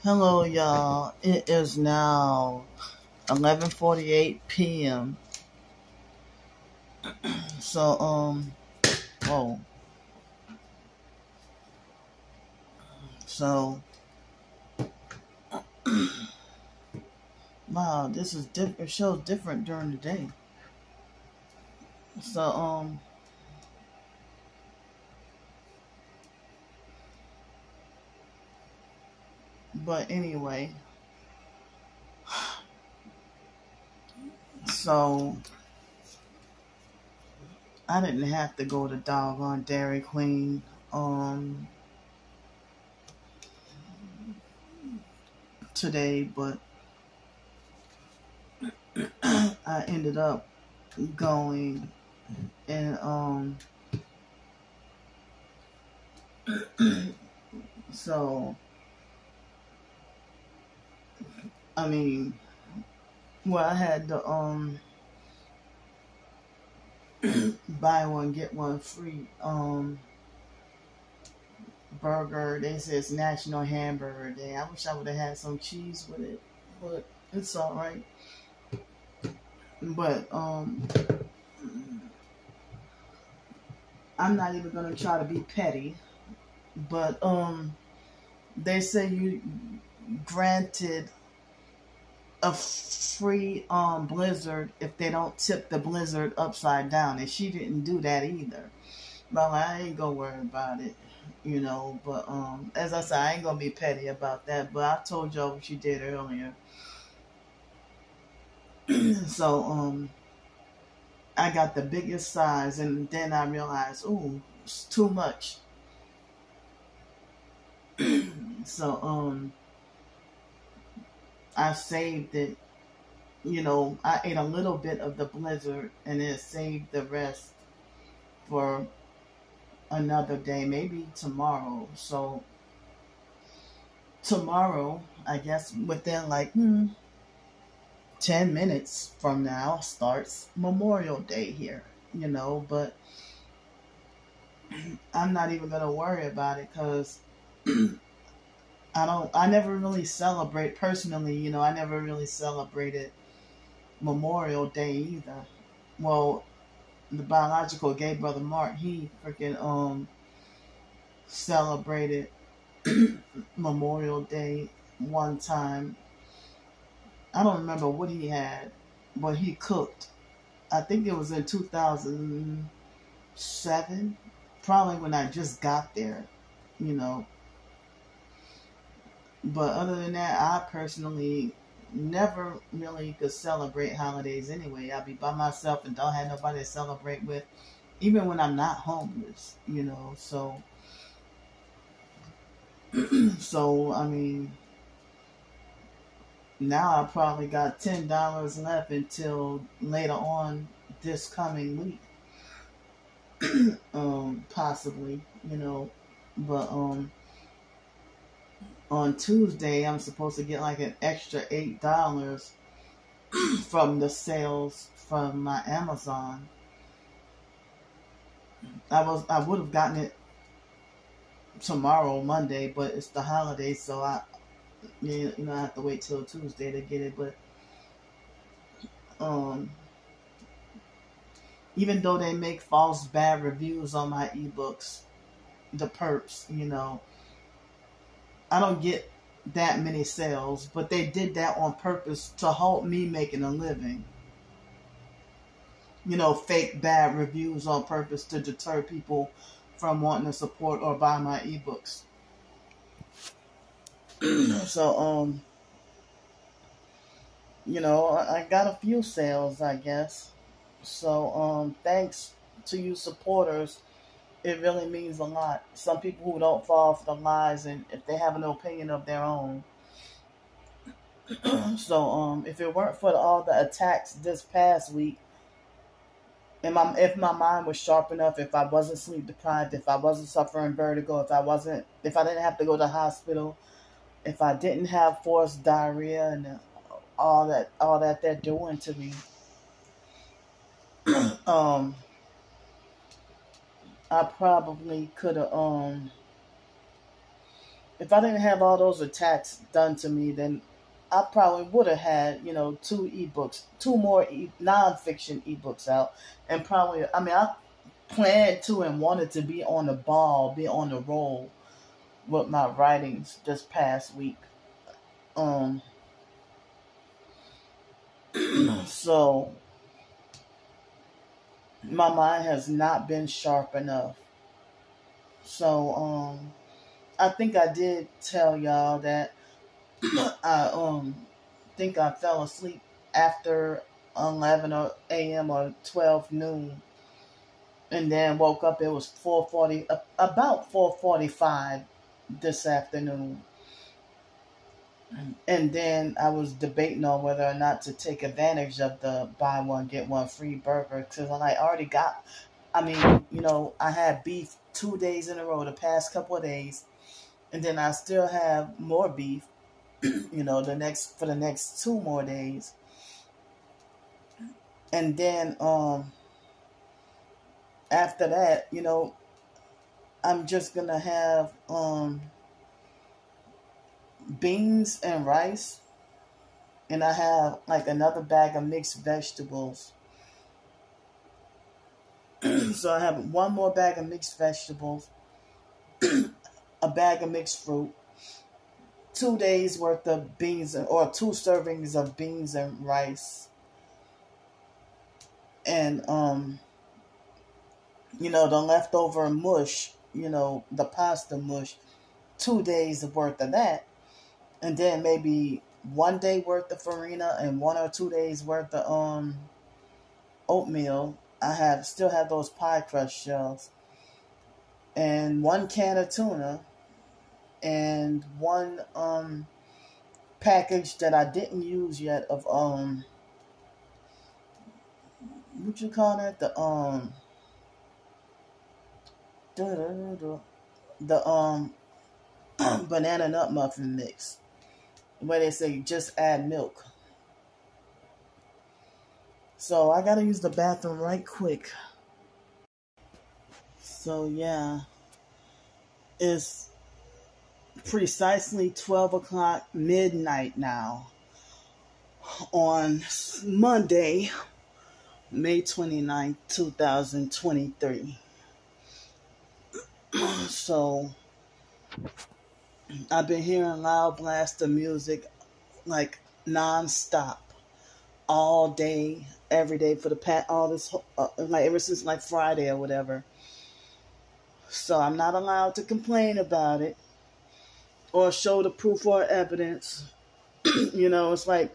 Hello, y'all. It is now 11:48 p.m. So, whoa. So, wow, this is different. It shows different during the day. So, but anyway, so I didn't have to go to doggone Dairy Queen, today, but I ended up going and, so, I mean, well, I had the, buy one get one free burger. They say it's National Hamburger Day. I wish I would have had some cheese with it, but it's all right. But I'm not even gonna try to be petty. But they say you granted a free blizzard if they don't tip the blizzard upside down, and she didn't do that either. But I ain't gonna worry about it, But as I said, I ain't gonna be petty about that. But I told y'all what she did earlier. So I got the biggest size, and then I realized, ooh, it's too much. So I saved it. I ate a little bit of the blizzard and then saved the rest for another day, maybe tomorrow. So tomorrow, I guess within like 10 minutes from now starts Memorial Day here, but I'm not even going to worry about it because I never really celebrate personally, I never really celebrated Memorial Day either. Well, the biological gay brother Mark, he freaking celebrated Memorial Day one time. I don't remember what he had, but he cooked. I think it was in 2007, probably when I just got there, you know. But other than that, I personally never really could celebrate holidays anyway. I'll be by myself and don't have nobody to celebrate with, even when I'm not homeless, So, so I mean, now I probably got $10 left until later on this coming week, possibly, But on Tuesday I'm supposed to get like an extra $8 from the sales from my Amazon. I would have gotten it tomorrow, Monday, but it's the holiday, so I have to wait till Tuesday to get it. But even though they make false bad reviews on my ebooks, the perps, I don't get that many sales, but they did that on purpose to halt me making a living. Fake bad reviews on purpose to deter people from wanting to support or buy my ebooks. So, I got a few sales, I guess. So, thanks to you supporters. It really means a lot. Some people who don't fall for the lies, and if they have an opinion of their own. So, if it weren't for all the attacks this past week, if my mind was sharp enough, if I wasn't sleep deprived, if I wasn't suffering vertigo, if I didn't have to go to the hospital, if I didn't have forced diarrhea and all that they're doing to me, I probably could have if I didn't have all those attacks done to me, then I probably would have had, two ebooks, two more nonfiction ebooks out, and probably, I mean, I planned to and wanted to be on the ball, be on the roll with my writings this past week. Um, so my mind has not been sharp enough. So, I think I did tell y'all that I think I fell asleep after 11 a.m. or 12 noon, and then woke up. It was 4:40, about 4:45 this afternoon, and then I was debating on whether or not to take advantage of the buy one get one free burger, because I already got. I mean, I had beef 2 days in a row the past couple of days, and then I still have more beef, for the next 2 more days. And then after that, I'm just gonna have beans and rice, and I have like another bag of mixed vegetables. So I have one more bag of mixed vegetables, a bag of mixed fruit, 2 days worth of beans, or 2 servings of beans and rice, and the leftover mush, the pasta mush, 2 days worth of that, and then maybe 1 day worth of farina and 1 or 2 days worth of oatmeal. I still have those pie crust shells, and 1 can of tuna, and one package that I didn't use yet of what you call that, the banana nut muffin mix, where they say just add milk. So I gotta use the bathroom right quick. So yeah, it's precisely 12 o'clock midnight now on Monday, May 29th, 2023. So I've been hearing loud blast of music like non-stop all day, every day for the past, all this, like ever since like Friday or whatever. So I'm not allowed to complain about it or show the proof or evidence. It's like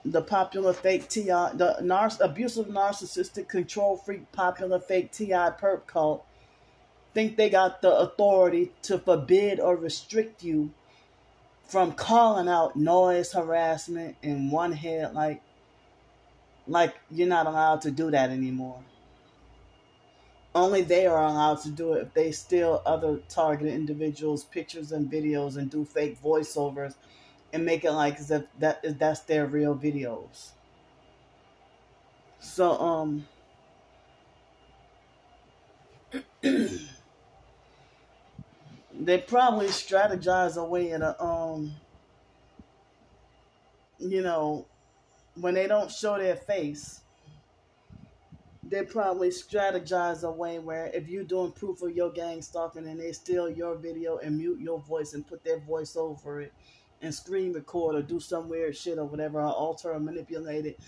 the popular fake T.I., the abusive, narcissistic, control freak, popular fake T.I. perp cult think they got the authority to forbid or restrict you from calling out noise, harassment, and one head, like you're not allowed to do that anymore. Only they are allowed to do it if they steal other targeted individuals' pictures and videos and do fake voiceovers and make it like as if that's their real videos. So they probably strategize a way in when they don't show their face, they probably strategize a way where if you're doing proof of your gang stalking and they steal your video and mute your voice and put their voice over it and screen record or do some weird shit or whatever, or alter or manipulate it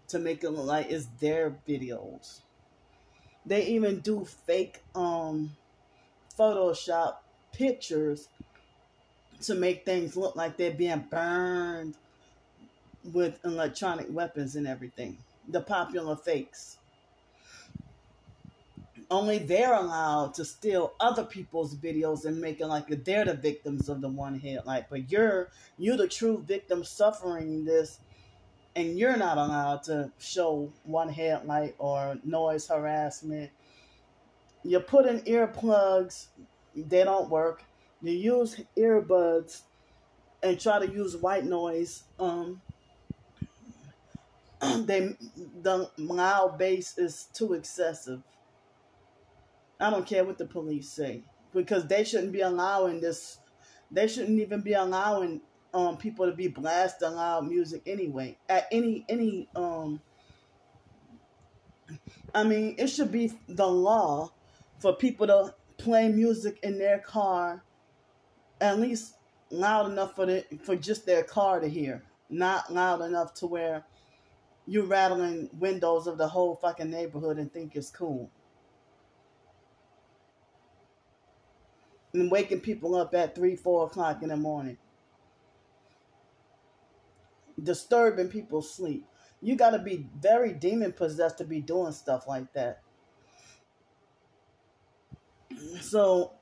to make it look like it's their videos. They even do fake Photoshop pictures to make things look like they're being burned with electronic weapons and everything. The popular fakes. Only they're allowed to steal other people's videos and make it like they're the victims of the one headlight. But you're the true victim suffering this, and you're not allowed to show one headlight or noise harassment. You put in earplugs, they don't work. You use earbuds and try to use white noise. The loud bass is too excessive. I don't care what the police say, because they shouldn't be allowing this They shouldn't even be allowing people to be blasting loud music anyway. At any I mean, it should be the law for people to play music in their car at least loud enough for just their car to hear, not loud enough to where you're rattling windows of the whole fucking neighborhood and think it's cool. And waking people up at 3, 4 o'clock in the morning. Disturbing people's sleep. You gotta be very demon possessed to be doing stuff like that. So,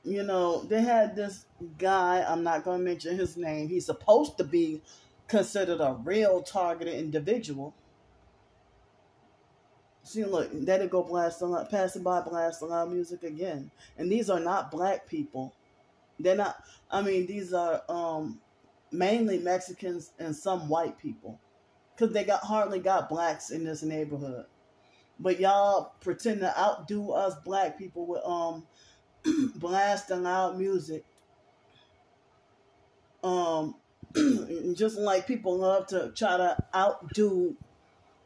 you know, they had this guy, I'm not gonna mention his name, he's supposed to be considered a real targeted individual. See, look, there they go passing by blasting loud music again. And these are not black people. They're not, I mean, these are mainly Mexicans and some white people. Because they hardly got blacks in this neighborhood. But y'all pretend to outdo us black people with blasting loud music. Just like people love to try to outdo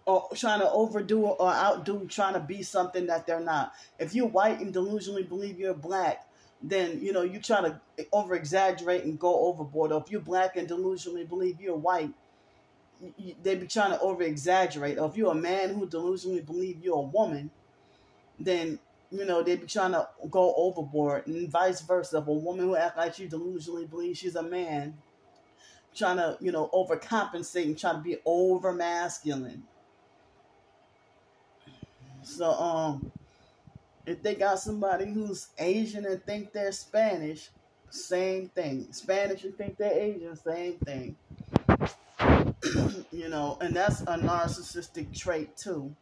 or trying to overdo or outdo trying to be something that they're not. If you're white and delusionally believe you're black, then, you know, you try to over exaggerate and go overboard. Or if you're black and delusionally believe you're white, they be trying to over exaggerate. Or if you're a man who delusionally believe you're a woman, then, you know, they be trying to go overboard, and vice versa. If a woman who acts like she delusionally believes she's a man, trying to, you know, overcompensate and trying to be over masculine. So, if they got somebody who's Asian and think they're Spanish, same thing. Spanish and think they're Asian, same thing. You know, and that's a narcissistic trait too.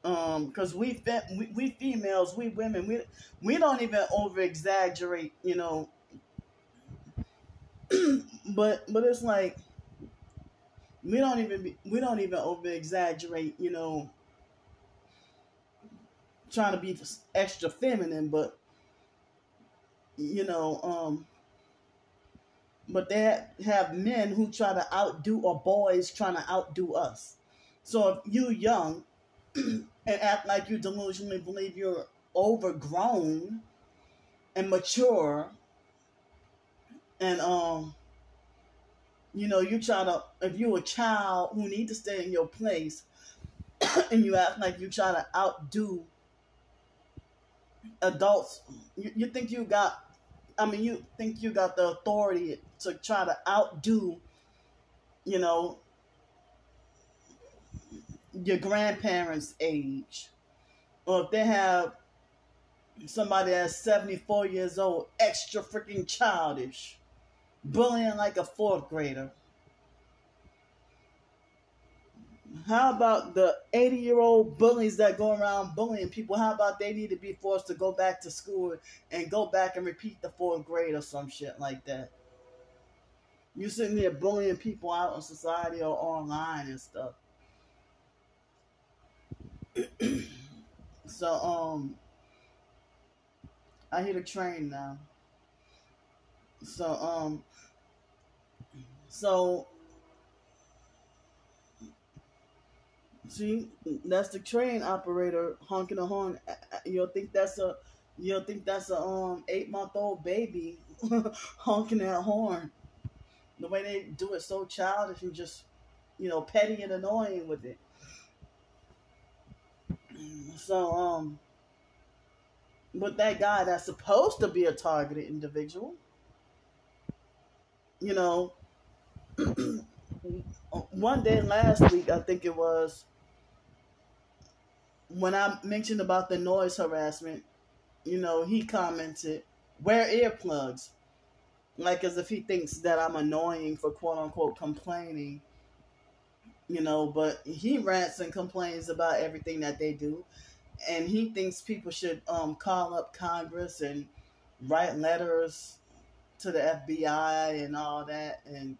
Because we females, we women, we don't even over exaggerate, you know. but it's like we don't even over exaggerate, you know, trying to be extra feminine, but you know, but they have men who try to outdo, or boys trying to outdo us. So if you young and act like you delusionally believe you're overgrown and mature, and you know, you try to, if you're a child who need to stay in your place, and you act like you try to outdo adults, you think you got, I mean, you think you got the authority to try to outdo, you know, your grandparents' age. Or if they have somebody that's 74 years old, extra freaking childish, bullying like a 4th grader. How about the 80-year-old bullies that go around bullying people? How about they need to be forced to go back to school and go back and repeat the 4th grade or some shit like that? You sitting there bullying people out in society or online and stuff. So, I hear the train now. So, see, that's the train operator honking a horn. You'll think that's a 8-month-old baby honking that horn. The way they do it, so childish and just, you know, petty and annoying with it. So, but that guy that's supposed to be a targeted individual, you know, one day last week, I think it was, when I mentioned about the noise harassment, you know, he commented, wear earplugs. Like as if he thinks that I'm annoying for quote unquote complaining, you know, but he rants and complains about everything that they do. And he thinks people should call up Congress and write letters to the FBI and all that. And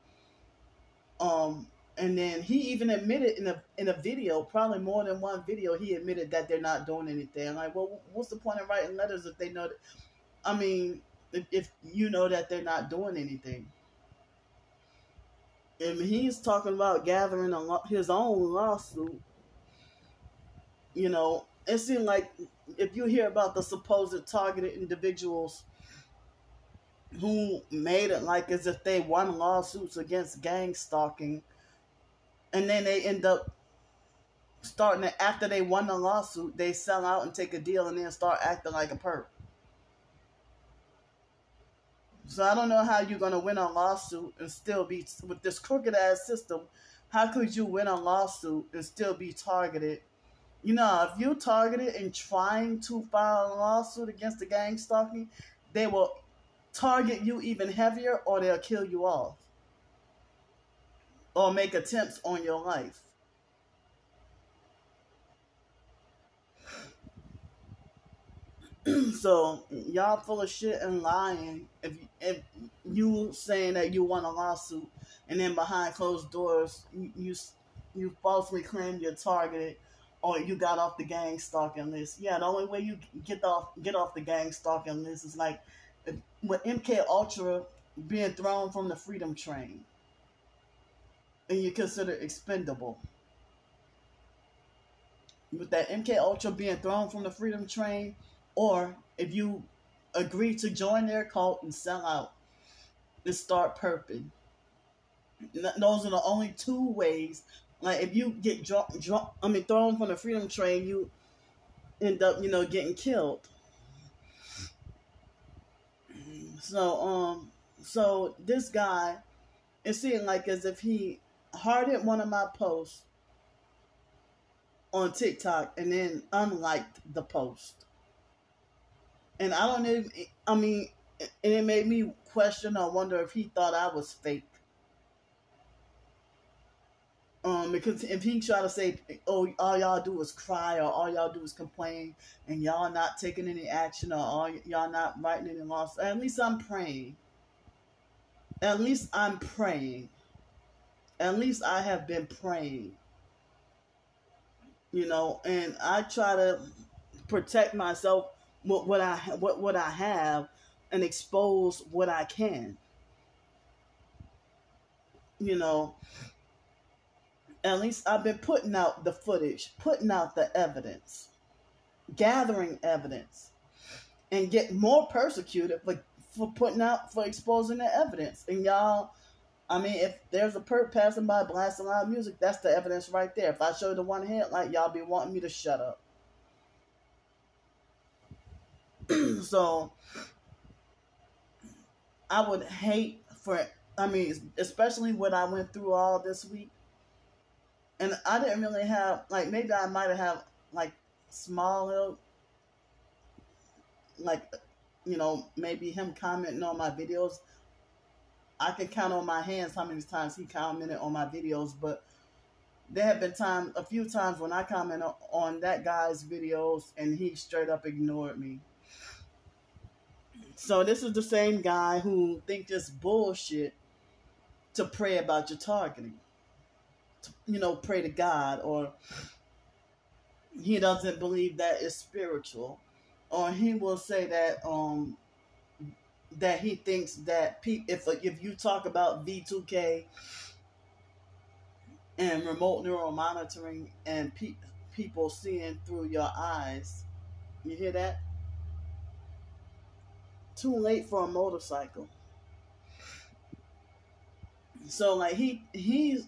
And then he even admitted in a video, probably more than one video, he admitted that they're not doing anything. I'm like, well, what's the point of writing letters if they know that, I mean, if you know that they're not doing anything? And he's talking about gathering his own lawsuit. You know, it seemed like if you hear about the supposed targeted individuals who made it like as if they won lawsuits against gang stalking, and then they end up starting to, after they won the lawsuit, they sell out and take a deal and then start acting like a perp. So I don't know how you're going to win a lawsuit and still be, with this crooked ass system, how could you win a lawsuit and still be targeted? You know, if you're targeted and trying to file a lawsuit against the gang stalking, they will target you even heavier, or they'll kill you off or make attempts on your life. So y'all full of shit and lying. If you saying that you won a lawsuit and then behind closed doors you falsely claim you're targeted or you got off the gang stalking list. Yeah, the only way you get off the gang stalking list is like with MK Ultra being thrown from the Freedom Train and you're considered expendable. With that MK Ultra being thrown from the Freedom Train, or if you agree to join their cult and sell out and start perping. Those are the only two ways. Like if you get thrown from the Freedom Train, you end up, getting killed. So this guy, it seemed like as if he hearted one of my posts on TikTok and then unliked the post. And I don't know, and it made me question or wonder if he thought I was fake. Because if he tried to say, oh, all y'all do is cry or all y'all do is complain and y'all not taking any action or all y'all not writing any laws, at least I'm praying. At least I'm praying. At least I have been praying. And I try to protect myself with what I have and expose what I can. At least I've been putting out the footage, putting out the evidence, gathering evidence, and get more persecuted for exposing the evidence. And y'all, if there's a perp passing by blasting loud music, that's the evidence right there. If I show the one headlight, y'all be wanting me to shut up. So I would hate especially when I went through all this week. And I didn't really have, maybe I might have had, small little, maybe him commenting on my videos. I can count on my hands how many times he commented on my videos, but there have been a few times when I commented on that guy's videos and he straight up ignored me. So this is the same guy who thinks it's bullshit to pray about your targeting. To, pray to God, or he doesn't believe that it's spiritual, or he will say that that he thinks that if you talk about V2K and remote neural monitoring and people seeing through your eyes, you hear that? Too late for a motorcycle. So he's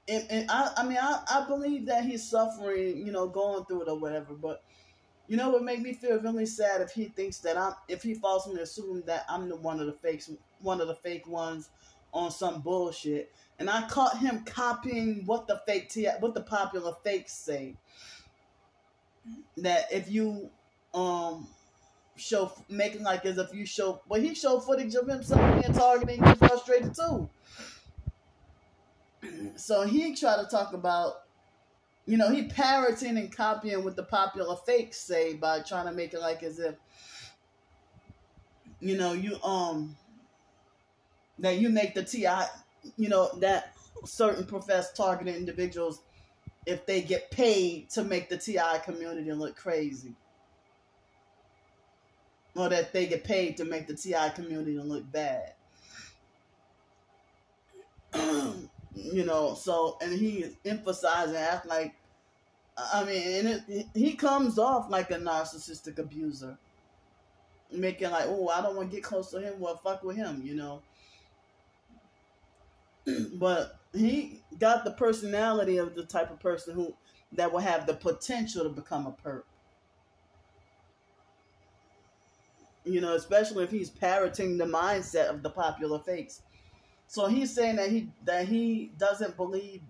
and I believe that he's suffering, going through it or whatever. But it would make me feel really sad if he thinks that if he falsely assumes that I'm one of the fake ones on some bullshit. And I caught him copying what the popular fakes say. That if you making like as if you show, well, he showed footage of himself being targeted and get frustrated too. So he tried to talk about, he parroting and copying what the popular fakes say by trying to make it like as if, that you make the TI, that certain professed targeted individuals if they get paid to make the TI community look crazy, or that they get paid to make the TI community look bad. So, and he is emphasizing, act like, I mean, and he comes off like a narcissistic abuser, making like, oh, I don't want to get close to him, well, fuck with him, But he got the personality of the type of person that will have the potential to become a perp. Especially if he's parroting the mindset of the popular fakes. So he's saying that he doesn't believe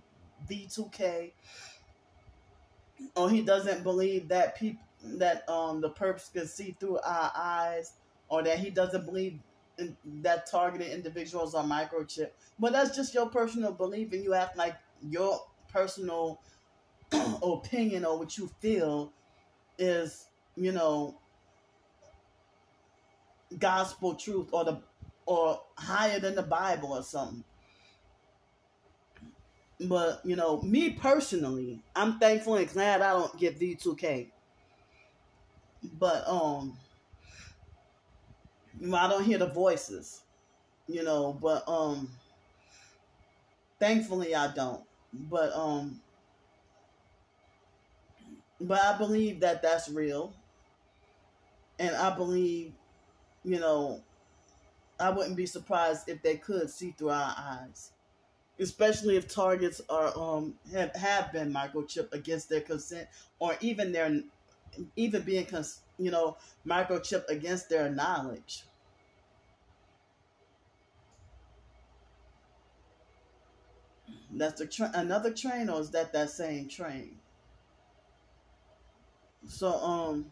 V2K, or he doesn't believe that the perps can see through our eyes, or that he doesn't believe that targeted individuals are microchipped. But that's just your personal belief, and you act like your personal opinion or what you feel is, gospel truth, or higher than the Bible or something. But me personally, I'm thankful and glad I don't get V2K. But I don't hear the voices, but thankfully I don't. But I believe that that's real, and I believe, I wouldn't be surprised if they could see through our eyes, especially if targets are have been microchipped against their consent, or even being microchipped against their knowledge. That's another train, or is that same train? So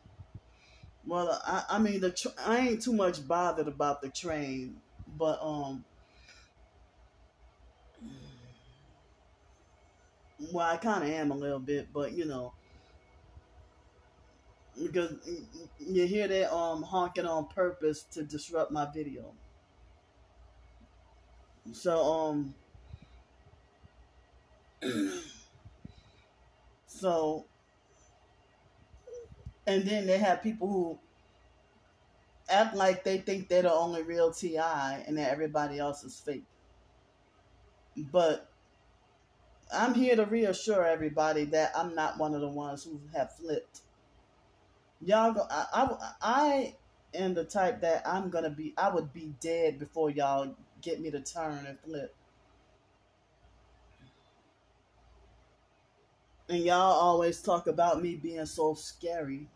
well, I mean I ain't too much bothered about the train, but well, I kind of am a little bit, but because you hear that honking on purpose to disrupt my video. So so, and then they have people who act like they think they're the only real TI and that everybody else is fake. But I'm here to reassure everybody that I'm not one of the ones who have flipped. Y'all, I am the type that I would be dead before y'all get me to turn and flip. And y'all always talk about me being so scary.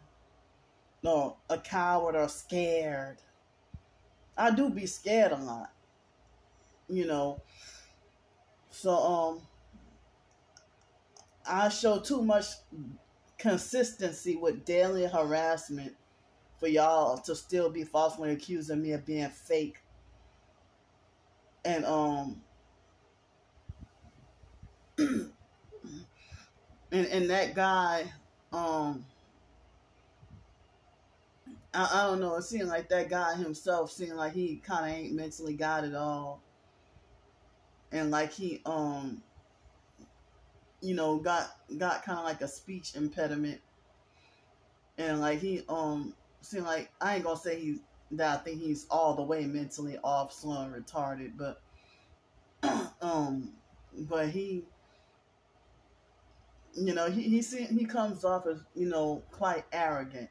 No, a coward or scared. I do be scared a lot. So I show too much consistency with daily harassment for y'all to still be falsely accusing me of being fake. And and that guy, I don't know, it seemed like that guy himself seemed like he kind of ain't mentally got it all, and like he got kind of like a speech impediment, and like he seemed like, I ain't gonna say I think he's all the way mentally off, slow, and retarded, but but he he comes off as quite arrogant.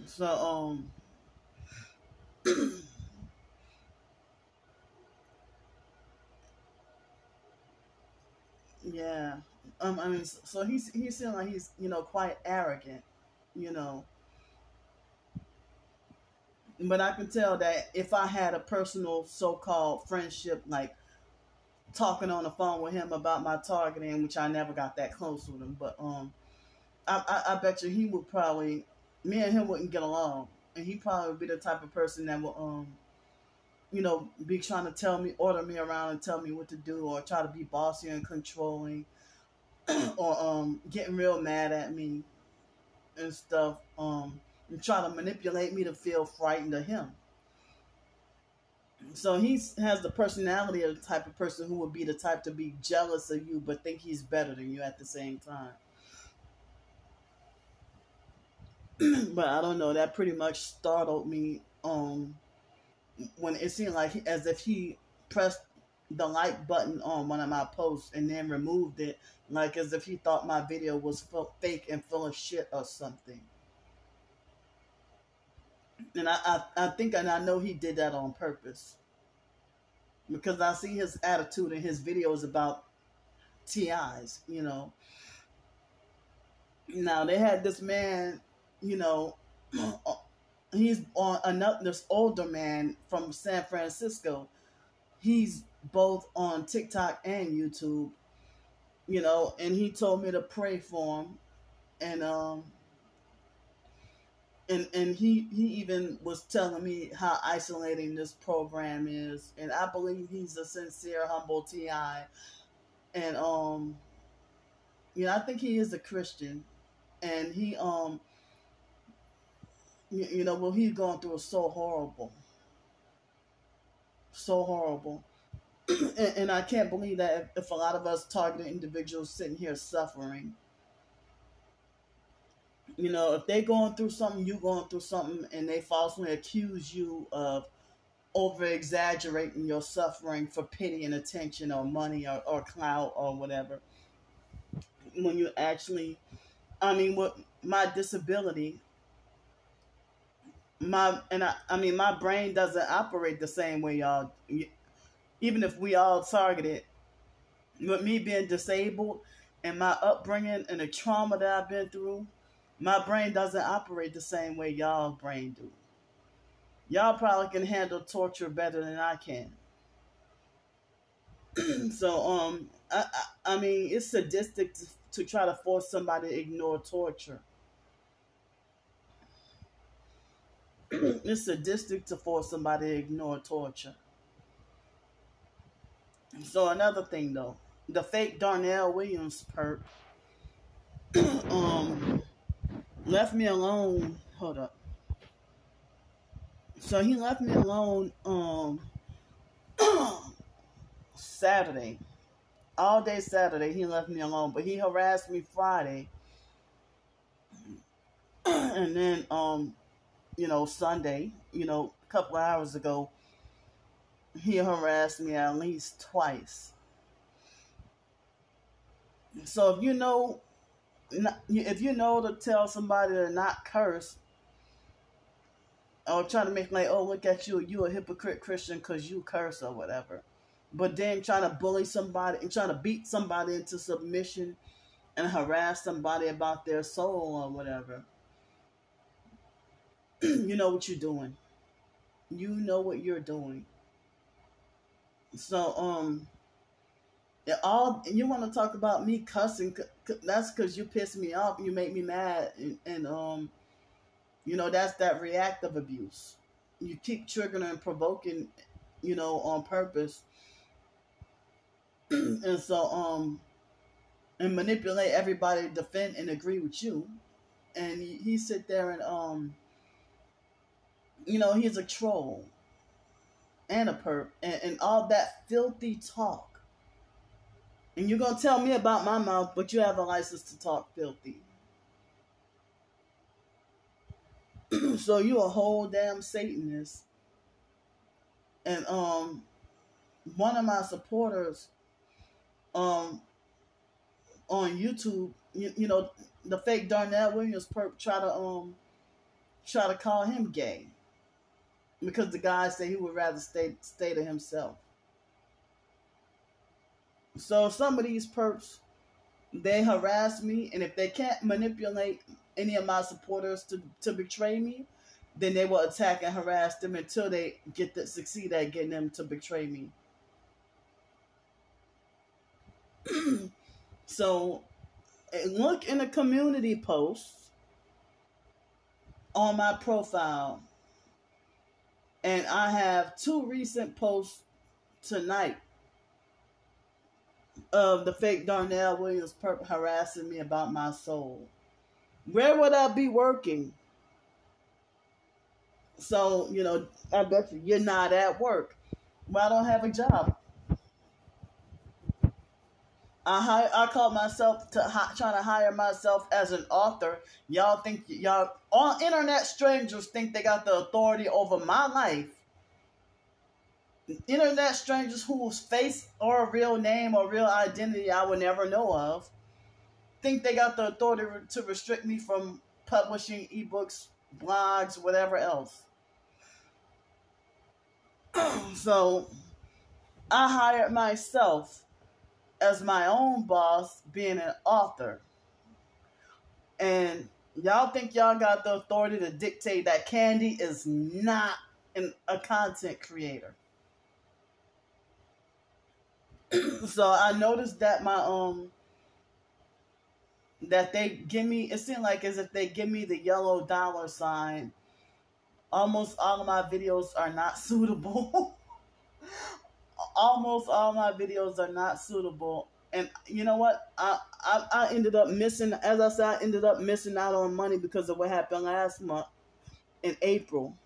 So yeah, I mean, so he seems like he's quite arrogant, you know. But I can tell that if I had a personal so-called friendship, like talking on the phone with him about my targeting, which I never got that close with him, but I bet you he would probably, me and him wouldn't get along, and he probably would be the type of person that will be trying to order me around and tell me what to do, or try to be bossy and controlling, or getting real mad at me and stuff, and try to manipulate me to feel frightened of him. So he has the personality of the type of person who would be the type to be jealous of you, but think he's better than you at the same time. But I don't know. That pretty much startled me. When it seemed like as if he pressed the like button on one of my posts and then removed it, like as if he thought my video was fake and full of shit or something. And I think, and I know he did that on purpose, because I see his attitude in his videos about TIs. Now they had this man, you know, he's on another this older man from San Francisco. He's both on TikTok and YouTube, and he told me to pray for him, and he even was telling me how isolating this program is, and I believe he's a sincere, humble TI, and I think he is a Christian, and he what he's going through is so horrible, so horrible. And I can't believe that if a lot of us targeted individuals sitting here suffering, if they going through something, you going through something, and they falsely accuse you of over exaggerating your suffering for pity and attention or money or clout or whatever, when you actually, with my disability, my brain doesn't operate the same way y'all. Even if we all targeted, with me being disabled and my upbringing and the trauma that I've been through, my brain doesn't operate the same way y'all brain do. Y'all probably can handle torture better than I can. So it's sadistic to try to force somebody to ignore torture. It's sadistic to force somebody to ignore torture. So another thing though, the fake Darnell Williams perp left me alone. Hold up. So he left me alone Saturday. All day Saturday he left me alone, but he harassed me Friday. And then Sunday, a couple of hours ago, he harassed me at least twice. So if you know to tell somebody to not curse, or try to make like, oh, look at you a hypocrite Christian because you curse or whatever, but then trying to bully somebody and trying to beat somebody into submission and harass somebody about their soul or whatever, you know what you're doing. You know what you're doing. So you want to talk about me cussing? That's because you piss me off. You make me mad, and that's that reactive abuse. You keep triggering and provoking, on purpose, and so and manipulate everybody to defend and agree with you. And he sit there and he's a troll and a perp and all that filthy talk. And you're gonna tell me about my mouth, but you have a license to talk filthy. So you a whole damn Satanist. And one of my supporters on YouTube, the fake Darnell Williams perp try to call him gay, because the guy said he would rather stay to himself. So some of these perps, they harass me, and if they can't manipulate any of my supporters to betray me, then they will attack and harass them until they succeed at getting them to betray me. So look in the community posts on my profile, and I have 2 recent posts tonight of the fake Darnell Williams perp harassing me about my soul. Where would I be working? So, I bet you're not at work. Well, I don't have a job. I call myself trying to hire myself as an author. Y'all think y'all all internet strangers think they got the authority over my life. Internet strangers whose face or real name or real identity I would never know of think they got the authority to restrict me from publishing ebooks, blogs, whatever else. So I hired myself as my own boss, being an author. And y'all think y'all got the authority to dictate that Candy is not a content creator. So I noticed that that they give me, it seemed like as if they give me the yellow dollar sign. Almost all of my videos are not suitable. Almost all my videos are not suitable. And you know what? I ended up missing, as I said, I ended up missing out on money because of what happened last month in April.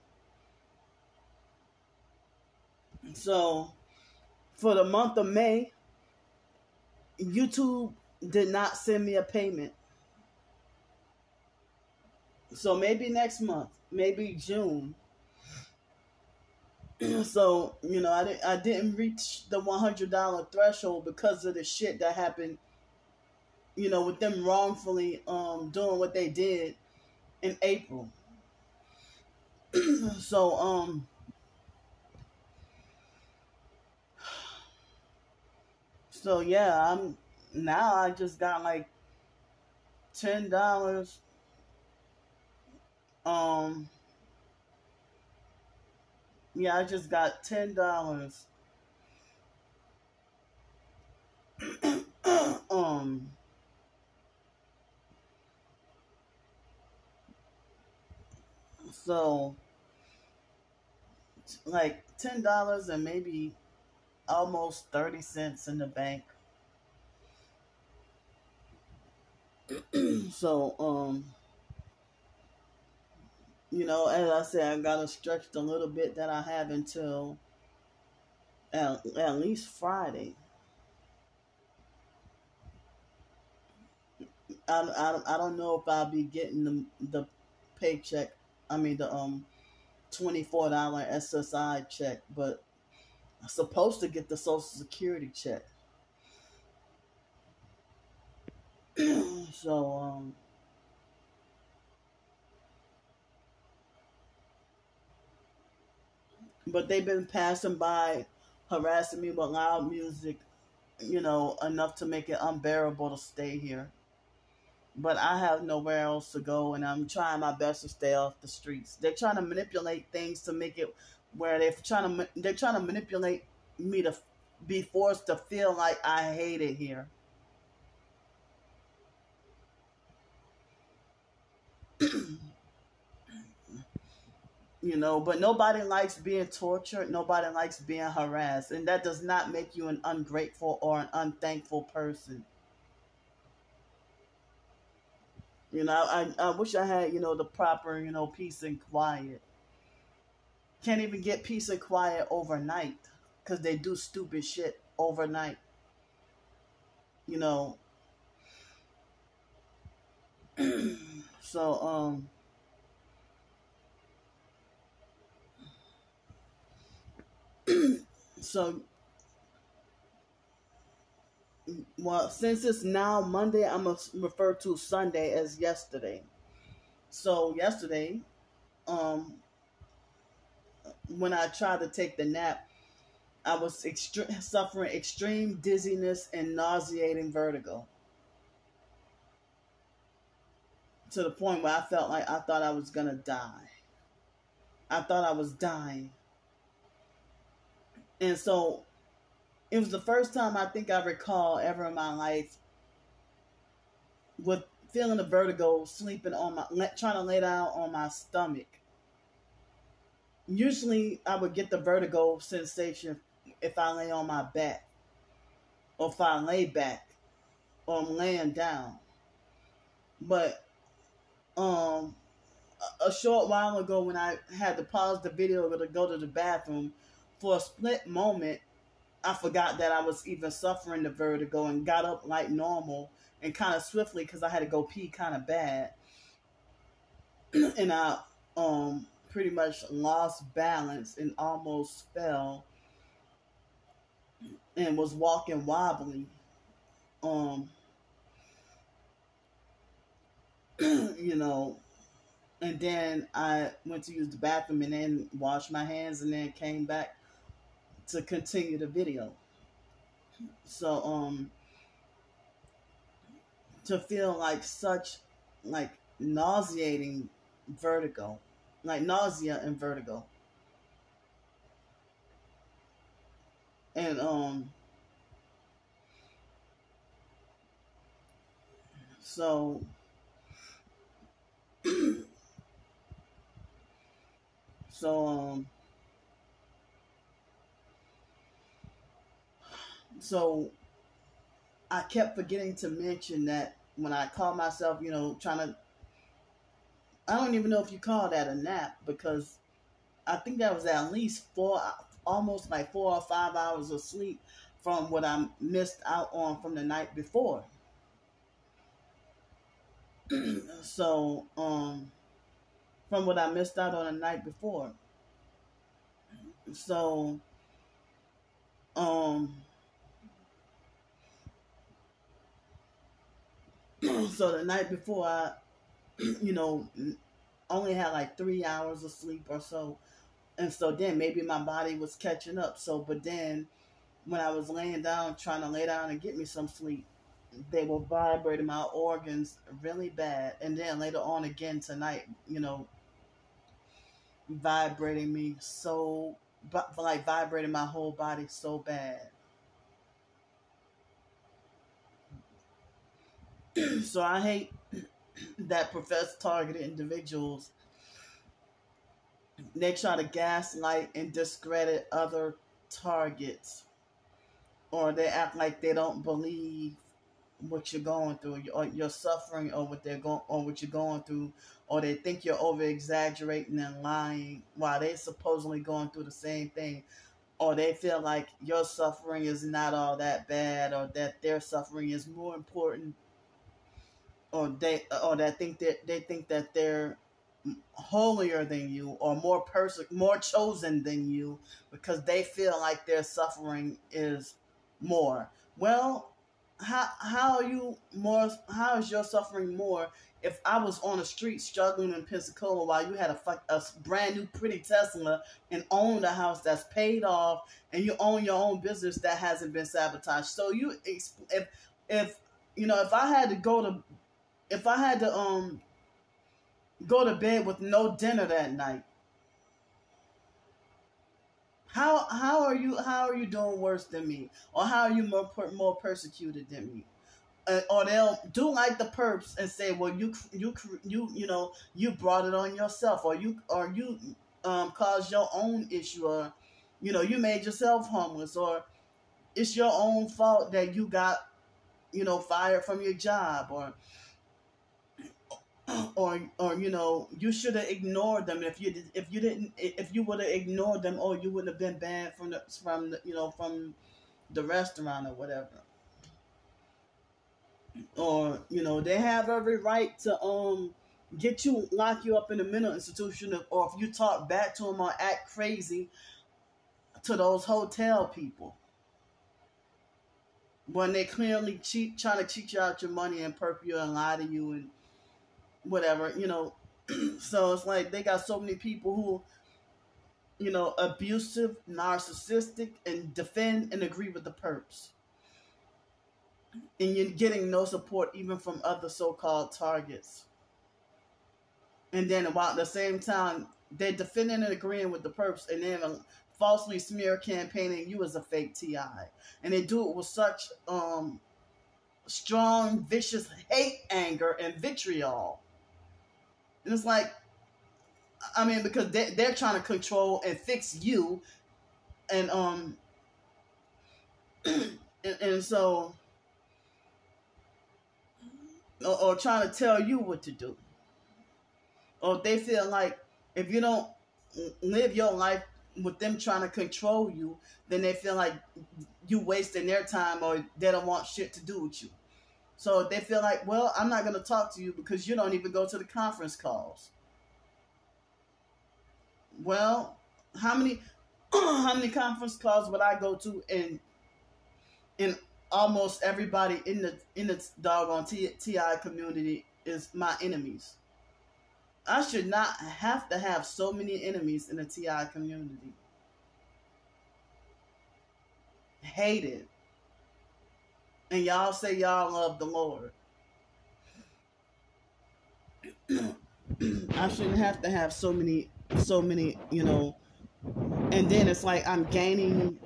So for the month of May, YouTube did not send me a payment. So maybe next month, maybe June. So, you know, I didn't reach the $100 threshold because of the shit that happened, you know, with them wrongfully doing what they did in April. So so yeah, I just got like $10. Yeah, I just got $10. So like $10 and maybe almost 30 cents in the bank. So you know, as I said, I gotta stretch the little bit that I have until at least Friday. I don't know if I'll be getting the paycheck. I mean the $24 SSI check, but I'm supposed to get the Social Security check. So but they've been passing by, harassing me with loud music, you know, enough to make it unbearable to stay here. But I have nowhere else to go, and I'm trying my best to stay off the streets. They're trying to manipulate things to make it where they're trying to manipulate me to be forced to feel like I hate it here. You know, but nobody likes being tortured. Nobody likes being harassed, and that does not make you an ungrateful or an unthankful person. You know, I wish I had, you know, the proper, you know, peace and quiet. Can't even get peace and quiet overnight because they do stupid shit overnight. You know. So so well, since it's now Monday, I'm gonna refer to Sunday as yesterday. So yesterday, um, when I tried to take the nap, I was suffering extreme dizziness and nauseating vertigo to the point where I felt like I thought I was gonna die. I thought I was dying, and so it was the first time I think I recall ever in my life with feeling the vertigo, sleeping on trying to lay down on my stomach. Usually, I would get the vertigo sensation if I lay on my back, or if I lay back, or I'm laying down. But a short while ago, when I had to pause the video to go to the bathroom for a split moment, I forgot that I was even suffering the vertigo and got up like normal and kind of swiftly because I had to go pee kind of bad. And I pretty much lost balance and almost fell and was walking wobbly. Um, you know, and then I went to use the bathroom and then washed my hands and then came back to continue the video. So to feel like such like nauseating vertigo, like nausea and vertigo. And so so so I kept forgetting to mention that when I call myself, trying to, I don't even know if you call that a nap, because I think that was at least almost like 4 or 5 hours of sleep from what I missed out on from the night before. So, from what I missed out on the night before. So, so the night before I, only had like 3 hours of sleep or so. And so then maybe my body was catching up. So, but then when I was laying down, trying to lay down and get me some sleep, they were vibrating my organs really bad. And then later on again tonight, vibrating me so, like vibrating my whole body so bad. So I hate that profess targeted individuals, they try to gaslight and discredit other targets, or they act like they don't believe what you're going through, or you're suffering, or what you're going through, or they think you're over exaggerating and lying while they're supposedly going through the same thing, or they feel like your suffering is not all that bad, or that their suffering is more important, or they think that they're holier than you, or more chosen than you, because they feel like their suffering is more. Well, how is your suffering more if I was on the street struggling in Pensacola while you had a brand new pretty Tesla and owned a house that's paid off, and you own your own business that hasn't been sabotaged? So if I had to go to bed with no dinner that night, how are you doing worse than me, or how are you more persecuted than me? Or they'll do like the perps and say, well, you brought it on yourself, or you caused your own issue, or you made yourself homeless, or it's your own fault that you got fired from your job, or you should have ignored them. If you would have ignored them, or you wouldn't have been banned from the restaurant or whatever. Or they have every right to lock you up in a mental institution, or if you talk back to them or act crazy to those hotel people when they clearly trying to cheat you out your money and perp you and lie to you and whatever, So it's like they got so many people who, abusive, narcissistic, and defend and agree with the perps. And you're getting no support even from other so-called targets. And then while at the same time, they're defending and agreeing with the perps, and then falsely smear campaigning you as a fake TI. And they do it with such strong, vicious hate, anger, and vitriol. And it's like, I mean, because they're trying to control and fix you, and and so, or trying to tell you what to do, or if they feel like if you don't live your life with them trying to control you, then they feel like you wasting their time or they don't want shit to do with you. So they feel like, well, I'm not going to talk to you because you don't even go to the conference calls. Well, how many how many conference calls would I go to, and almost everybody in the doggone TI community is my enemies. I should not have to have so many enemies in the TI community. Hated. And y'all say y'all love the Lord. I shouldn't have to have so many, and then it's like I'm gaining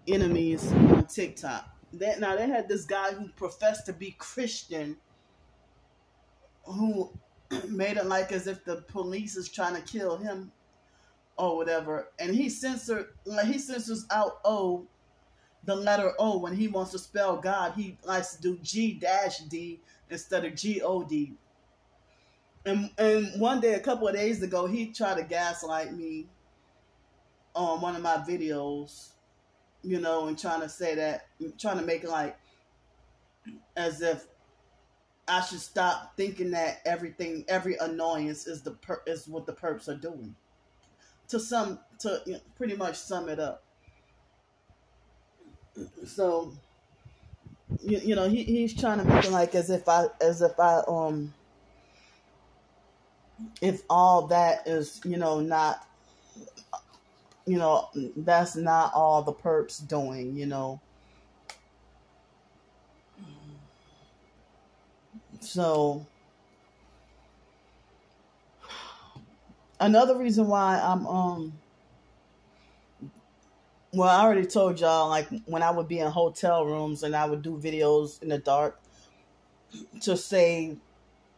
enemies on TikTok. Now they had this guy who professed to be Christian who made it like as if the police is trying to kill him or whatever, and he censors out the letter O when he wants to spell God. He likes to do G-D instead of G-O-D. And one day, a couple of days ago, he tried to gaslight me on one of my videos, and trying to make it like as if I should stop thinking that every annoyance is what the perps are doing. To pretty much sum it up. So, he's trying to make it like as if if all that is, not, that's not all the perps doing, So, another reason why I'm, well, I already told y'all, like, when I would be in hotel rooms and I would do videos in the dark to save,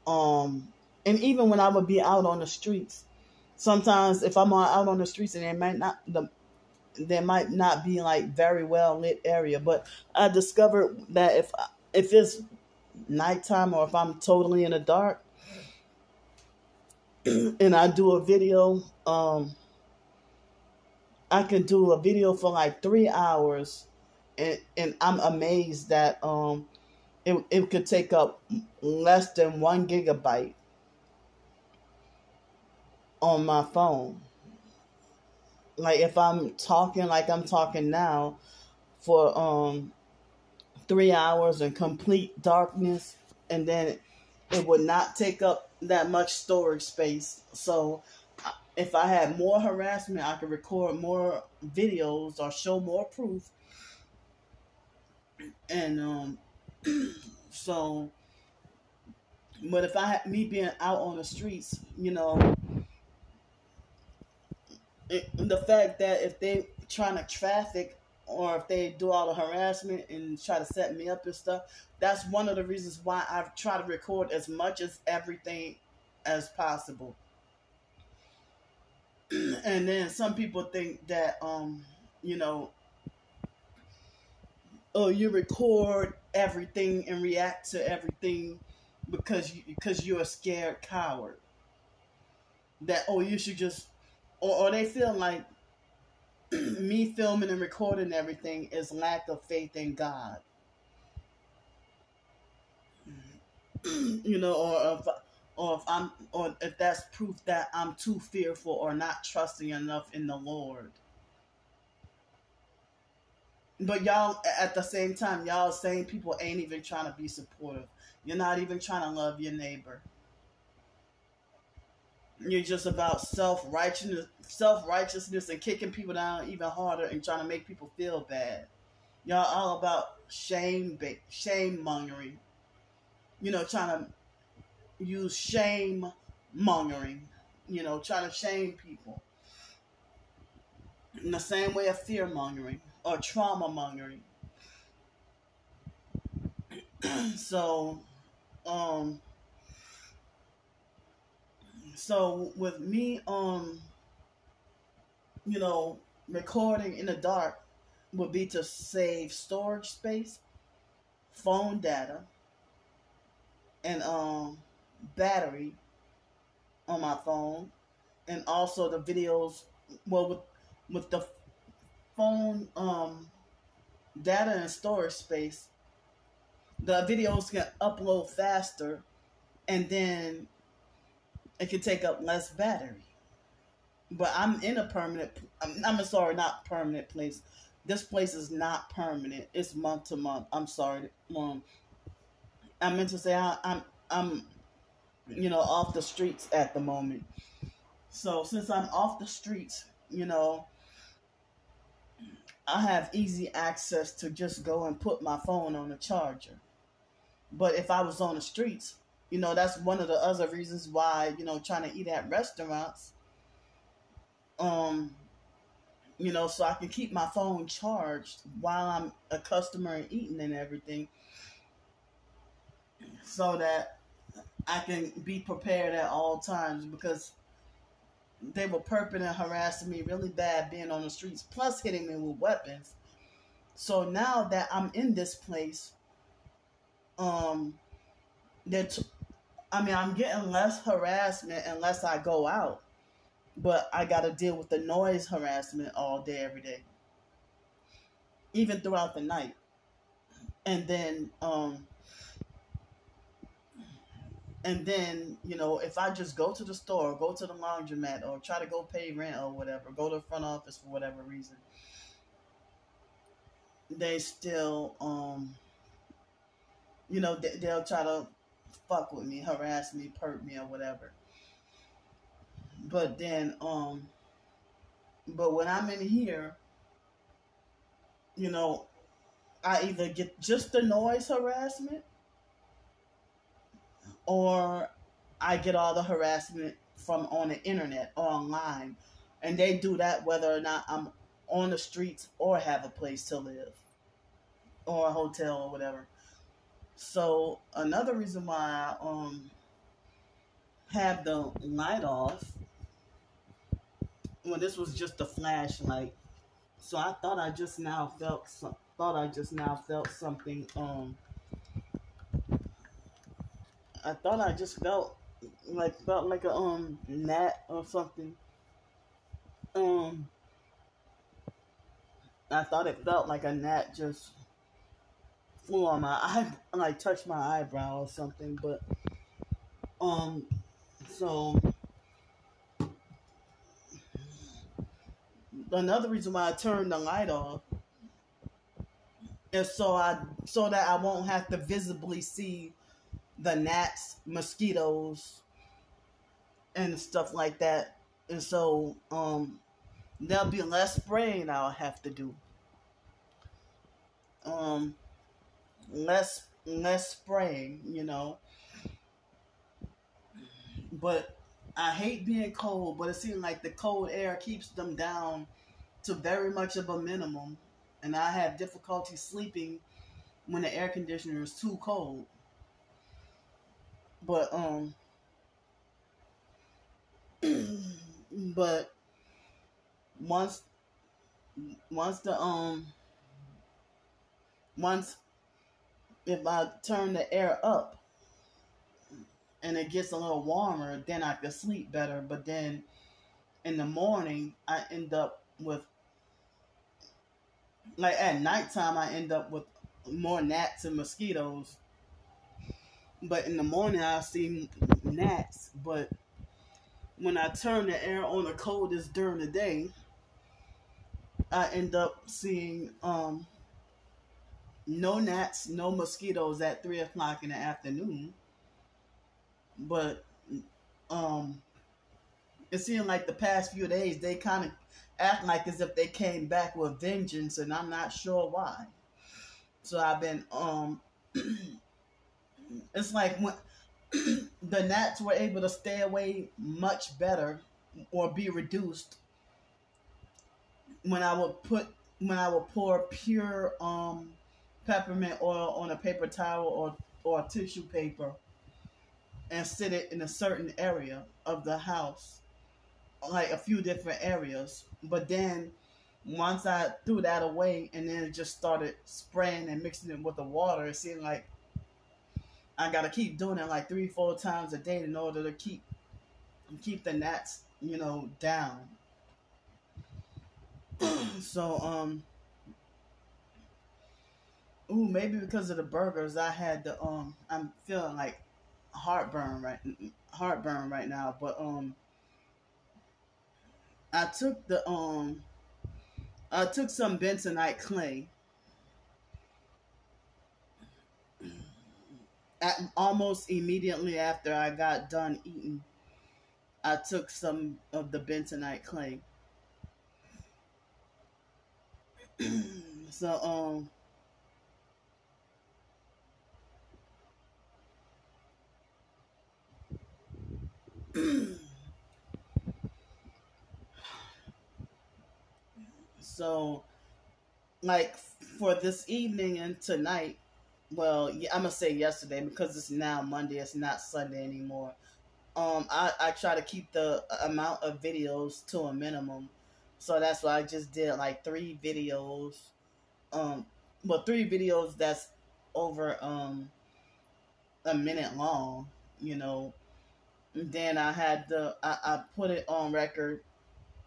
and even when I would be out on the streets, sometimes if I'm out on the streets and there might not be like very well lit area, but I discovered that if it's nighttime or if I'm totally in the dark and I do a video, I can do a video for like 3 hours, and I'm amazed that it could take up less than 1 gigabyte on my phone. Like if I'm talking like I'm talking now for 3 hours in complete darkness, and then it would not take up that much storage space. So if I had more harassment, I could record more videos or show more proof. And so, but if I had me being out on the streets, the fact that if they trying to traffic or if they do all the harassment and try to set me up and stuff, that's one of the reasons why I try to record as much as everything as possible. And then some people think that you record everything and react to everything because you're a scared coward. That you should just, or they feel like me filming and recording everything is lack of faith in God. Or if that's proof that I'm too fearful or not trusting enough in the Lord. But y'all, at the same time, y'all same people ain't even trying to be supportive. You're not even trying to love your neighbor. You're just about self-righteousness and kicking people down even harder and trying to make people feel bad. Y'all all about shame mongering. Trying to use shame mongering. Trying to shame people. In the same way of fear mongering or trauma mongering. So with me, recording in the dark would be to save storage space, phone data, and battery on my phone, and also the videos. Well, with the phone data and storage space, the videos can upload faster, and then it can take up less battery. But I'm in a permanent. I'm sorry, not permanent place. This place is not permanent. It's month to month. I'm sorry. I meant to say I'm off the streets at the moment. So since I'm off the streets, I have easy access to just go and put my phone on the charger. But if I was on the streets, that's one of the other reasons why, trying to eat at restaurants, so I can keep my phone charged while I'm a customer and eating and everything, so that I can be prepared at all times, because they were perping and harassing me really bad being on the streets, plus hitting me with weapons. So now that I'm in this place, I'm getting less harassment unless I go out. But I got to deal with the noise harassment all day, every day, even throughout the night. And then, if I just go to the store, go to the laundromat, or try to go pay rent or whatever, go to the front office for whatever reason, they still, they'll try to fuck with me, harass me, perp me, or whatever. But then, but when I'm in here, I either get just the noise harassment, or I get all the harassment from on the internet, online. And they do that whether or not I'm on the streets or have a place to live, or a hotel or whatever. So another reason why I have the light off, well, this was just a flashlight. So I thought I just now felt something. I thought I just felt like a gnat or something. I thought it felt like a gnat just flew on my eye, like touched my eyebrow or something. But so another reason why I turned the light off is so that I won't have to visibly see the gnats, mosquitoes, and stuff like that. And so there'll be less spraying I'll have to do. Less spraying, But I hate being cold, but it seems like the cold air keeps them down to very much of a minimum. And I have difficulty sleeping when the air conditioner is too cold. But but once if I turn the air up and it gets a little warmer, then I can sleep better. But then in the morning, I end up with, like, at nighttime, I end up with more gnats and mosquitoes. But in the morning, I see gnats. But when I turn the air on the coldest during the day, I end up seeing no gnats, no mosquitoes at 3 o'clock in the afternoon. But it seemed like the past few days they kind of act like as if they came back with vengeance, and I'm not sure why. So I've been it's like when the gnats were able to stay away much better or be reduced when I would pour pure peppermint oil on a paper towel or tissue paper and sit it in a certain area of the house, like a few different areas. But then once I threw that away and then it just started spraying and mixing it with the water, it seemed like I gotta keep doing it like 3-4 times a day in order to keep the gnats, down. So ooh, maybe because of the burgers, I had the I'm feeling like heartburn right now. But I took the I took some bentonite clay almost immediately after I got done eating. I took some of the bentonite clay. So so like for this evening and tonight, well, yeah, I'm gonna say yesterday because it's now Monday. It's not Sunday anymore. I try to keep the amount of videos to a minimum, so that's why I just did like 3 videos. Um, but 3 videos that's over a minute long. You know, and then I put it on record.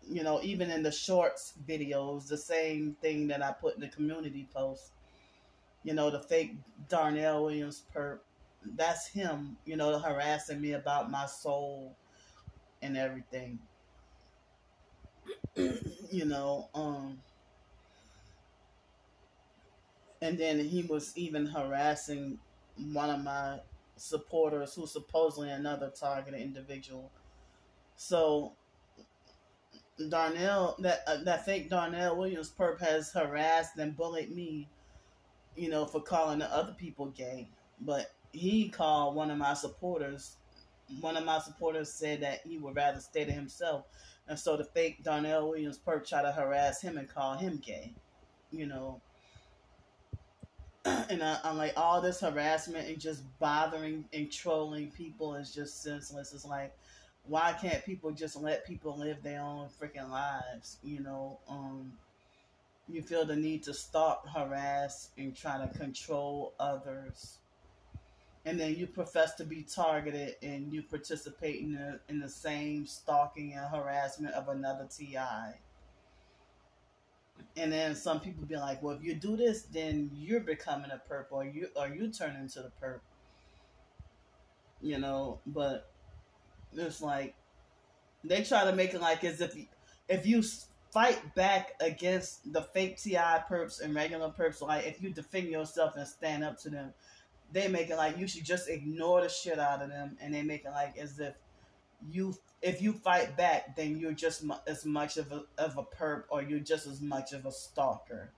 You know, even in the shorts videos, the same thing that I put in the community post. You know, the fake Darnell Williams perp. That's him, you know, harassing me about my soul and everything. You know, and then he was even harassing one of my supporters who's supposedly another targeted individual. So that fake Darnell Williams perp has harassed and bullied me, you know, for calling the other people gay. But he called one of my supporters. One of my supporters said that he would rather stay to himself. And so the fake Darnell Williams perp tried to harass him and call him gay. You know, and I'm like, all this harassment and just bothering and trolling people is just senseless. It's like, why can't people just let people live their own freaking lives? You know, you feel the need to stalk, harass, and try to control others. And then you profess to be targeted and you participate in the same stalking and harassment of another TI. And then some people be like, well, if you do this, then you're becoming a perp, or you turn into the perp. You know, but it's like they try to make it like as if you fight back against the fake TI perps and regular perps, like if you defend yourself and stand up to them, they make it like you should just ignore the shit out of them, and they make it like as if you fight back, then you're just as much of a perp, or you're just as much of a stalker.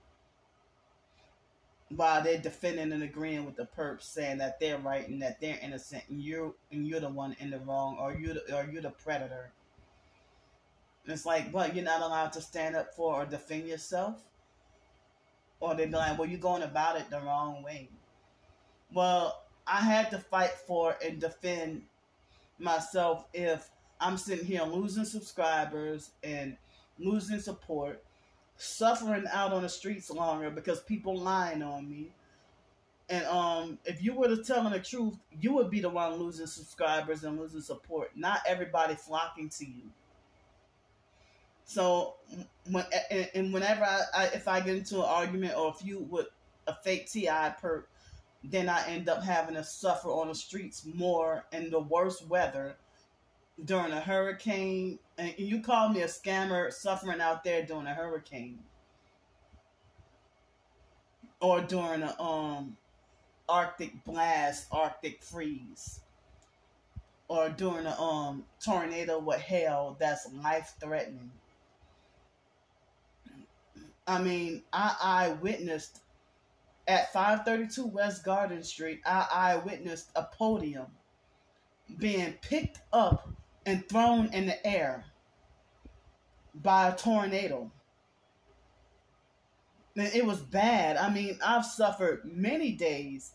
While they're defending and agreeing with the perps, saying that they're right and that they're innocent, and you're the one in the wrong, or you're the predator. And it's like, what, you're not allowed to stand up for or defend yourself, or they be like, well, you're going about it the wrong way. Well, I had to fight for and defend myself if I'm sitting here losing subscribers and losing support, suffering out on the streets longer because people lying on me. And if you were to telling the truth, you would be the one losing subscribers and losing support, not everybody flocking to you. So whenever if I get into an argument or a feud with a fake TI perp, then I end up having to suffer on the streets more in the worst weather during a hurricane. And you call me a scammer suffering out there during a hurricane, or during a Arctic blast, Arctic freeze, or during a tornado with hail that's life threatening. I mean, I witnessed at 532 West Garden Street, I witnessed a podium being picked up and thrown in the air by a tornado. And it was bad. I mean, I've suffered many days,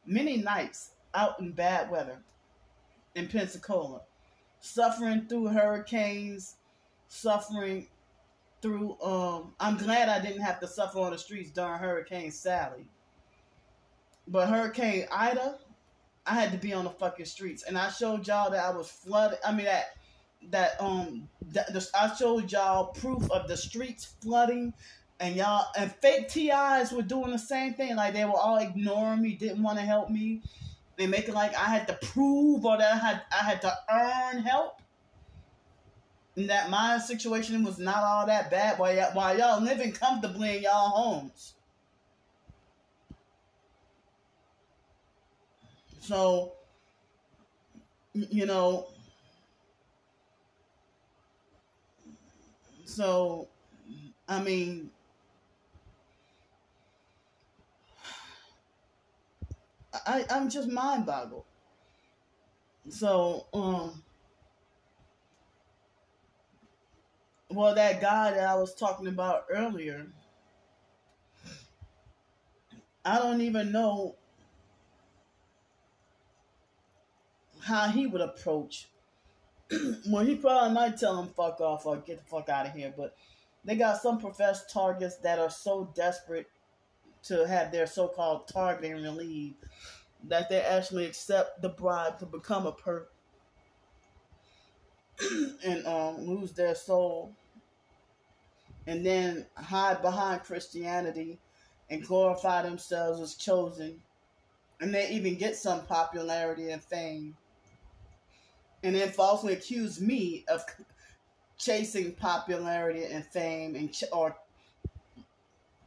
many nights out in bad weather in Pensacola, suffering through hurricanes, suffering through I'm glad I didn't have to suffer on the streets during Hurricane Sally. But Hurricane Ida, I had to be on the fucking streets. And I showed y'all that I was flooded. I mean, that I showed y'all proof of the streets flooding, and y'all and fake TIs were doing the same thing. Like they were all ignoring me, didn't want to help me. They make it like I had to prove or that I had to earn help, and that my situation was not all that bad while y'all living comfortably in y'all homes. So, you know, so I mean, I'm just mind boggled. So, well, that guy that I was talking about earlier, I don't even know how he would approach. Well, he probably might tell him fuck off or get the fuck out of here, but they got some professed targets that are so desperate to have their so-called targeting relieved that they actually accept the bribe to become a perp and lose their soul, and then hide behind Christianity and glorify themselves as chosen, and they even get some popularity and fame, and then falsely accuse me of chasing popularity and fame or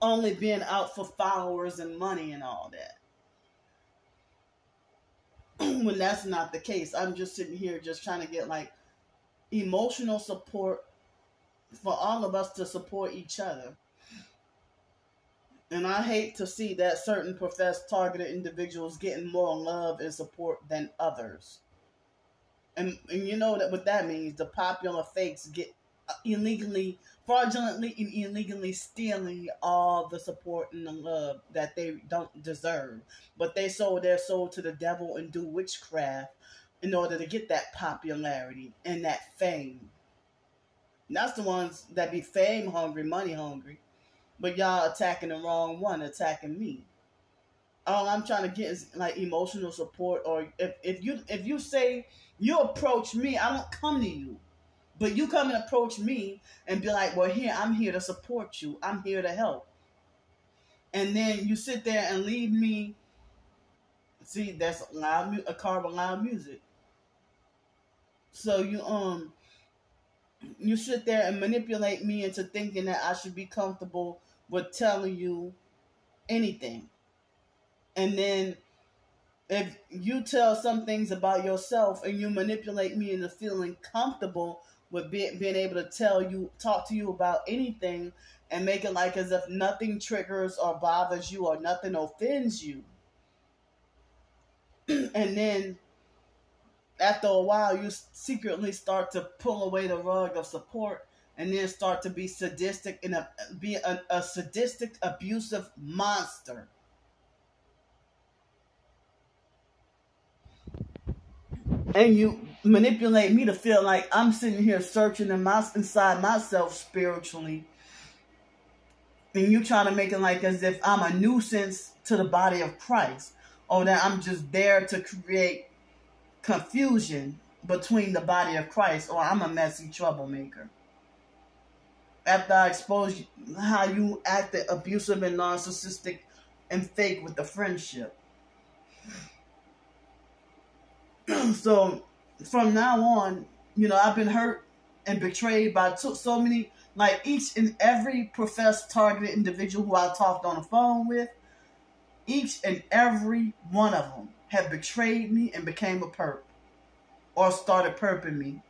only being out for followers and money and all that. When that's not the case. I'm just sitting here just trying to get like emotional support for all of us to support each other. And I hate to see that certain professed targeted individuals getting more love and support than others. And you know that what that means. The popular fakes get fraudulently and illegally stealing all the support and the love that they don't deserve. But they sold their soul to the devil and do witchcraft in order to get that popularity and that fame. And that's the ones that be fame hungry, money hungry. But y'all attacking the wrong one, attacking me. All I'm trying to get is like emotional support. Or if you say you approach me, I don't come to you. But you come and approach me and be like, well, I'm here to support you. I'm here to help. And then you sit there and leave me. See, that's a car with loud music. So you sit there and manipulate me into thinking that I should be comfortable with telling you anything. And then if you tell some things about yourself and you manipulate me into feeling comfortable with being able to talk to you about anything and make it like as if nothing triggers or bothers you or nothing offends you. And then after a while, you secretly start to pull away the rug of support and then start to be sadistic and be a sadistic, abusive monster. And you manipulate me to feel like I'm sitting here searching inside myself spiritually. And you trying to make it like as if I'm a nuisance to the body of Christ. Or that I'm just there to create confusion between the body of Christ. Or I'm a messy troublemaker. After I expose how you acted abusive and narcissistic and fake with the friendship. So from now on, I've been hurt and betrayed by so many, like each and every professed targeted individual who I talked on the phone with, each and every one of them have betrayed me and became a perp or started perping me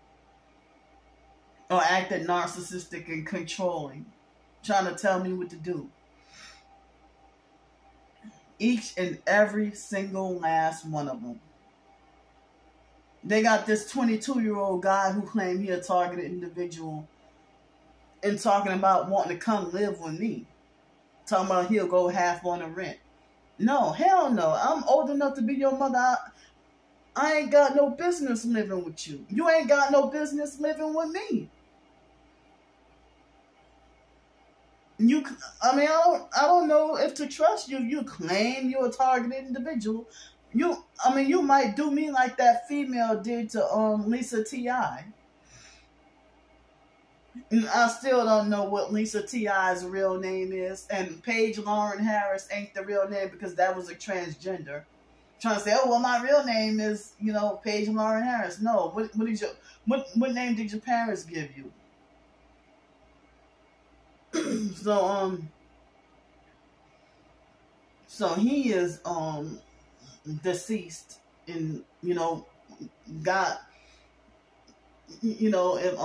or acted narcissistic and controlling, trying to tell me what to do. Each and every single last one of them. They got this 22-year-old guy who claimed he a targeted individual and talking about wanting to come live with me. Talking about he'll go half on the rent. No, hell no. I'm old enough to be your mother. I ain't got no business living with you. You ain't got no business living with me. I don't know if to trust you. You claim you're a targeted individual. You might do me like that female did to Lisa T.I. I still don't know what Lisa T.I.'s real name is, and Paige Lauren Harris ain't the real name because that was a transgender. Trying to say, oh well, my real name is Paige Lauren Harris. No, what name did your parents give you? So so he is deceased, and got it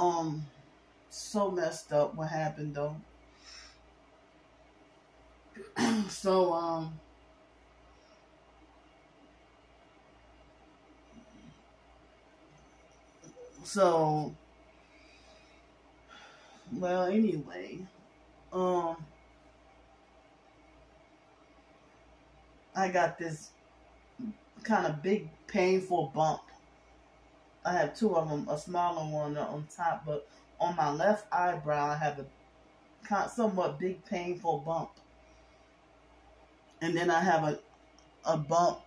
so messed up what happened though. So so well anyway, I got this kind of big painful bump. I have two of them, a smaller one on top, but on my left eyebrow I have a somewhat big painful bump. And then I have a bump.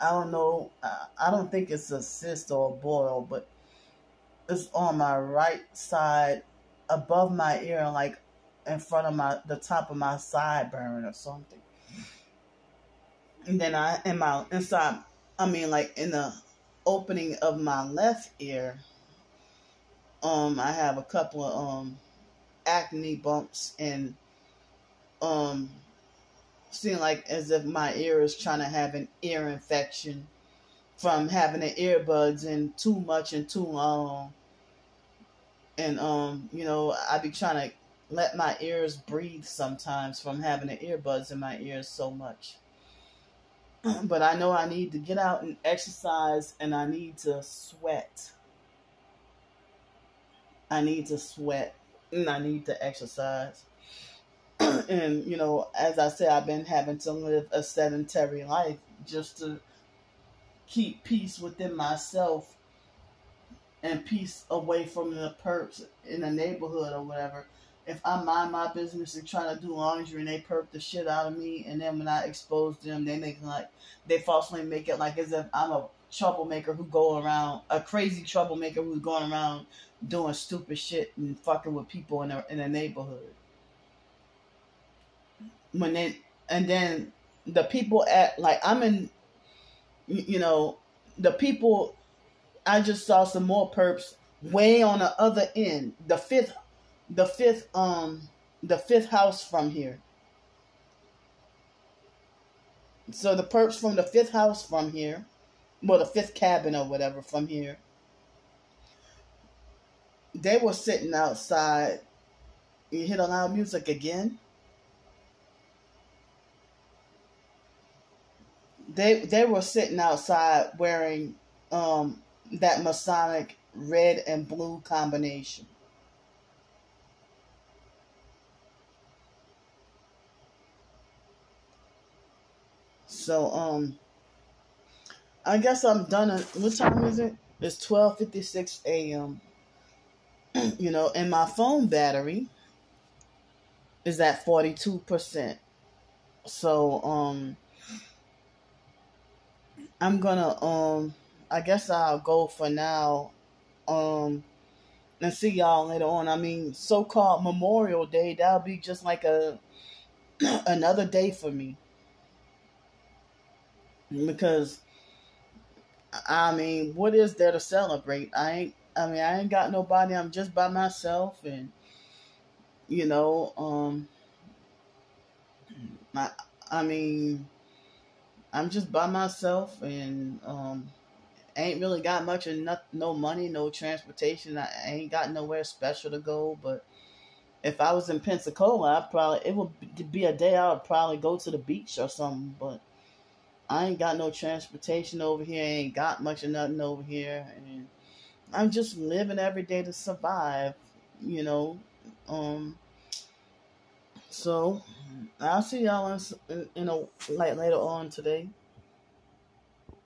I don't know. I don't think it's a cyst or a boil, but it's on my right side, above my ear, like in front of the top of my sideburn or something. And then like in the opening of my left ear, I have a couple of acne bumps, and seem like as if my ear is trying to have an ear infection from having the earbuds in too much and too long. And I be trying to let my ears breathe sometimes from having the earbuds in my ears so much. But I know I need to get out and exercise, and I need to sweat. I need to sweat, and I need to exercise. And, as I said, I've been having to live a sedentary life just to keep peace within myself and peace away from the perps in the neighborhood or whatever. If I mind my business and try to do laundry and they perp the shit out of me, and then when I expose them, they falsely make it like as if I'm a troublemaker a crazy troublemaker who's going around doing stupid shit and fucking with people in a neighborhood. And then the people the people, I just saw some more perps way on the other end, the fifth house from here. So the perps from the fifth house from here, well, the fifth cabin or whatever from here, they were sitting outside. You hear the loud music again? They were sitting outside wearing that Masonic red and blue combination. So I guess I'm done. What time is it? It's 12:56 a.m. And my phone battery is at 42%. So I'm gonna I guess I'll go for now. And see y'all later on. I mean, so-called Memorial Day, that'll be just like another day for me. Because I mean, what is there to celebrate? I ain't got nobody. I'm just by myself, and I'm just by myself, and ain't really got much of no money, no transportation. I ain't got nowhere special to go. But if I was in Pensacola, it would be a day I would probably go to the beach or something. But I ain't got no transportation over here. I ain't got much of nothing over here, and I'm just living every day to survive. So I'll see y'all in later on today.